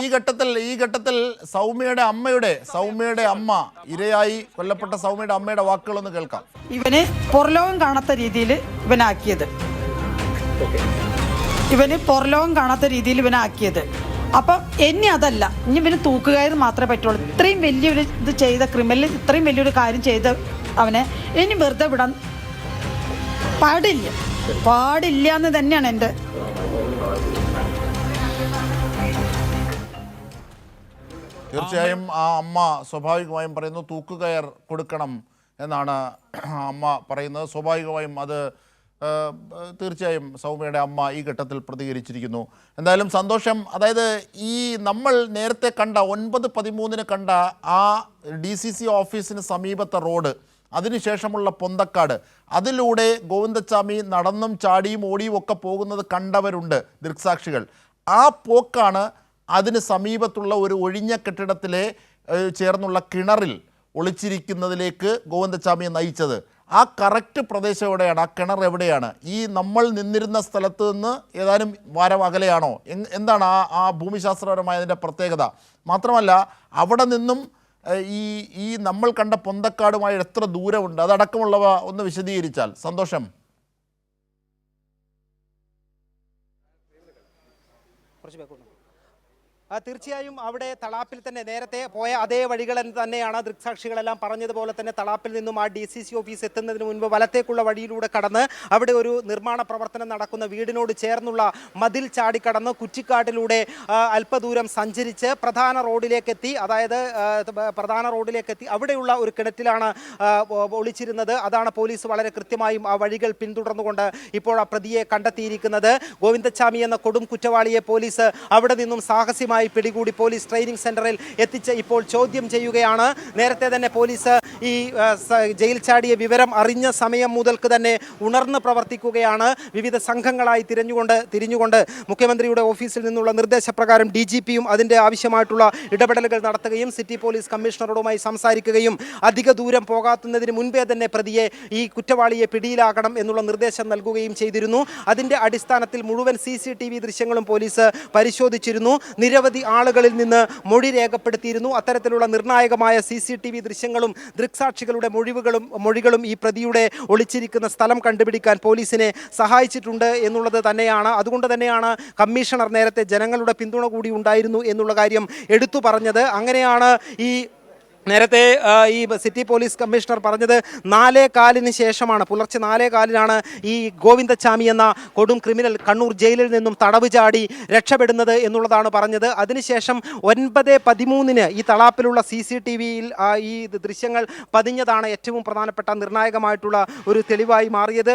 ഈ ഘട്ടത്തിൽ സൗമ്യയുടെ അമ്മ ഇരയായി കൊല്ലപ്പെട്ട സൗമ്യയുടെ അമ്മയുടെ വാക്കുകളൊന്ന് കേൾക്കാം. ഇവന് പുറലോകം കാണാത്ത രീതിയിൽ ഇവനാക്കിയത്. അപ്പം ഇനി അതല്ല, ഇനി ഇവന് തൂക്കുകയർ മാത്രമേ പറ്റുള്ളൂ. ഇത്രയും വലിയൊരു ഇത് ചെയ്ത ക്രിമിനൽ, ഇത്രയും വലിയൊരു കാര്യം ചെയ്ത അവനെ ഇനി വെറുതെ വിടാൻ പാടില്ല എന്ന് തന്നെയാണ് എൻ്റെ. തീർച്ചയായും ആ അമ്മ സ്വാഭാവികമായും പറയുന്നു തൂക്കുകയർ കൊടുക്കണം എന്നാണ് അമ്മ പറയുന്നത്. സ്വാഭാവികമായും അത് തീർച്ചയായും സൗമ്യയുടെ അമ്മ ഈ ഘട്ടത്തിൽ പ്രതികരിച്ചിരിക്കുന്നു. എന്തായാലും സന്തോഷം. അതായത് ഈ നമ്മൾ നേരത്തെ കണ്ട 9-13 കണ്ട ആ DCC ഓഫീസിന് സമീപത്തെ റോഡ്, അതിനുശേഷമുള്ള പൊന്തക്കാട്, അതിലൂടെ ഗോവിന്ദച്ചാമി നടന്നും ചാടിയും ഓടിയും ഒക്കെ പോകുന്നത് കണ്ടവരുണ്ട്, ദൃക്സാക്ഷികൾ. ആ പോക്കാണ് അതിന് സമീപത്തുള്ള ഒരു ഒഴിഞ്ഞ കെട്ടിടത്തിലെ ചേർന്നുള്ള കിണറിൽ ഒളിച്ചിരിക്കുന്നതിലേക്ക് ഗോവിന്ദച്ചാമിയെ നയിച്ചത്. ആ കറക്റ്റ് പ്രദേശം എവിടെയാണ്? ആ കിണർ എവിടെയാണ്? ഈ നമ്മൾ നിന്നിരുന്ന സ്ഥലത്ത് നിന്ന് ഏതാനും വാരം അകലെയാണോ? എന്താണ് ആ ഭൂമിശാസ്ത്രപരമായ അതിൻ്റെ പ്രത്യേകത? മാത്രമല്ല അവിടെ നിന്നും ഈ നമ്മൾ കണ്ട പൊന്തക്കാടുമായി എത്ര ദൂരമുണ്ട്? അതടക്കമുള്ളവ ഒന്ന് വിശദീകരിച്ചാൽ സന്തോഷം. തീർച്ചയായും അവിടെ തളാപ്പിൽ തന്നെ നേരത്തെ പോയ അതേ വഴികൾ തന്നെയാണ് ദൃക്സാക്ഷികളെല്ലാം പറഞ്ഞതുപോലെ തന്നെ. തളാപ്പിൽ നിന്നും ആ DCC ഓഫീസ് എത്തുന്നതിന് മുൻപ് വലത്തേക്കുള്ള വഴിയിലൂടെ കടന്ന് അവിടെ ഒരു നിർമ്മാണ പ്രവർത്തനം നടക്കുന്ന വീടിനോട് ചേർന്നുള്ള മതിൽ ചാടിക്കടന്ന് കുറ്റിക്കാട്ടിലൂടെ അല്പദൂരം സഞ്ചരിച്ച് പ്രധാന റോഡിലേക്കെത്തി. അവിടെയുള്ള ഒരു കിണറ്റിലാണ് ഒളിച്ചിരുന്നത്. അതാണ് പോലീസ് വളരെ കൃത്യമായും ആ വഴികൾ പിന്തുടർന്നുകൊണ്ട് ഇപ്പോൾ ആ പ്രതിയെ കണ്ടെത്തിയിരിക്കുന്നത്. ഗോവിന്ദച്ചാമി എന്ന കൊടും കുറ്റവാളിയെ പോലീസ് അവിടെ നിന്നും സാഹസികമായി പിടികൂടി പോലീസ് ട്രെയിനിങ് സെന്ററിൽ എത്തിച്ച് ഇപ്പോൾ ചോദ്യം ചെയ്യുകയാണ്. നേരത്തെ തന്നെ പോലീസ് ഈ ജയിൽ ചാടിയ വിവരം അറിഞ്ഞ സമയം മുതൽക്ക് തന്നെ ഉണർന്ന് പ്രവർത്തിക്കുകയാണ്. വിവിധ സംഘങ്ങളായി തിരിഞ്ഞുകൊണ്ട് മുഖ്യമന്ത്രിയുടെ ഓഫീസിൽ നിന്നുള്ള നിർദ്ദേശപ്രകാരം DGPയും അതിൻ്റെ ആവശ്യമായിട്ടുള്ള ഇടപെടലുകൾ നടത്തുകയും സിറ്റി പോലീസ് കമ്മീഷണറുമായി സംസാരിക്കുകയും അധിക ദൂരം പോകാത്തുന്നതിന് മുൻപേ തന്നെ പ്രതിയെ, ഈ കുറ്റവാളിയെ പിടിയിലാക്കണം എന്നുള്ള നിർദ്ദേശം നൽകുകയും ചെയ്തിരുന്നു. അതിൻ്റെ അടിസ്ഥാനത്തിൽ മുഴുവൻ CCTV ദൃശ്യങ്ങളും പോലീസ് പരിശോധിച്ചിരുന്നു. നിരവധി ആളുകളിൽ നിന്ന് മൊഴി രേഖപ്പെടുത്തിയിരുന്നു. അത്തരത്തിലുള്ള നിർണായകമായ CCTV ദൃശ്യങ്ങളും ദൃക്സാക്ഷികളുടെ മൊഴികളും ഈ പ്രതിയുടെ ഒളിച്ചിരിക്കുന്ന സ്ഥലം കണ്ടുപിടിക്കാൻ പോലീസിനെ സഹായിച്ചിട്ടുണ്ട് എന്നുള്ളത് തന്നെയാണ്. അതുകൊണ്ട് തന്നെയാണ് കമ്മീഷണർ നേരത്തെ ജനങ്ങളുടെ പിന്തുണ കൂടി ഉണ്ടായിരുന്നു എന്നുള്ള കാര്യം എടുത്തു പറഞ്ഞത്. അങ്ങനെയാണ് നേരത്തെ ഈ സിറ്റി പോലീസ് കമ്മീഷണർ പറഞ്ഞത് 4:15 ശേഷമാണ്, പുലർച്ചെ 4:15 ഈ ഗോവിന്ദച്ചാമി എന്ന കൊടും ക്രിമിനൽ കണ്ണൂർ ജയിലിൽ നിന്നും തടവ് ചാടി രക്ഷപ്പെടുന്നത് എന്നുള്ളതാണ് പറഞ്ഞത്. അതിനുശേഷം 9:13 ഈ തളാപ്പിലുള്ള CCTVയിൽ ഈ ദൃശ്യങ്ങൾ പതിഞ്ഞതാണ് ഏറ്റവും പ്രധാനപ്പെട്ട നിർണായകമായിട്ടുള്ള ഒരു തെളിവായി മാറിയത്.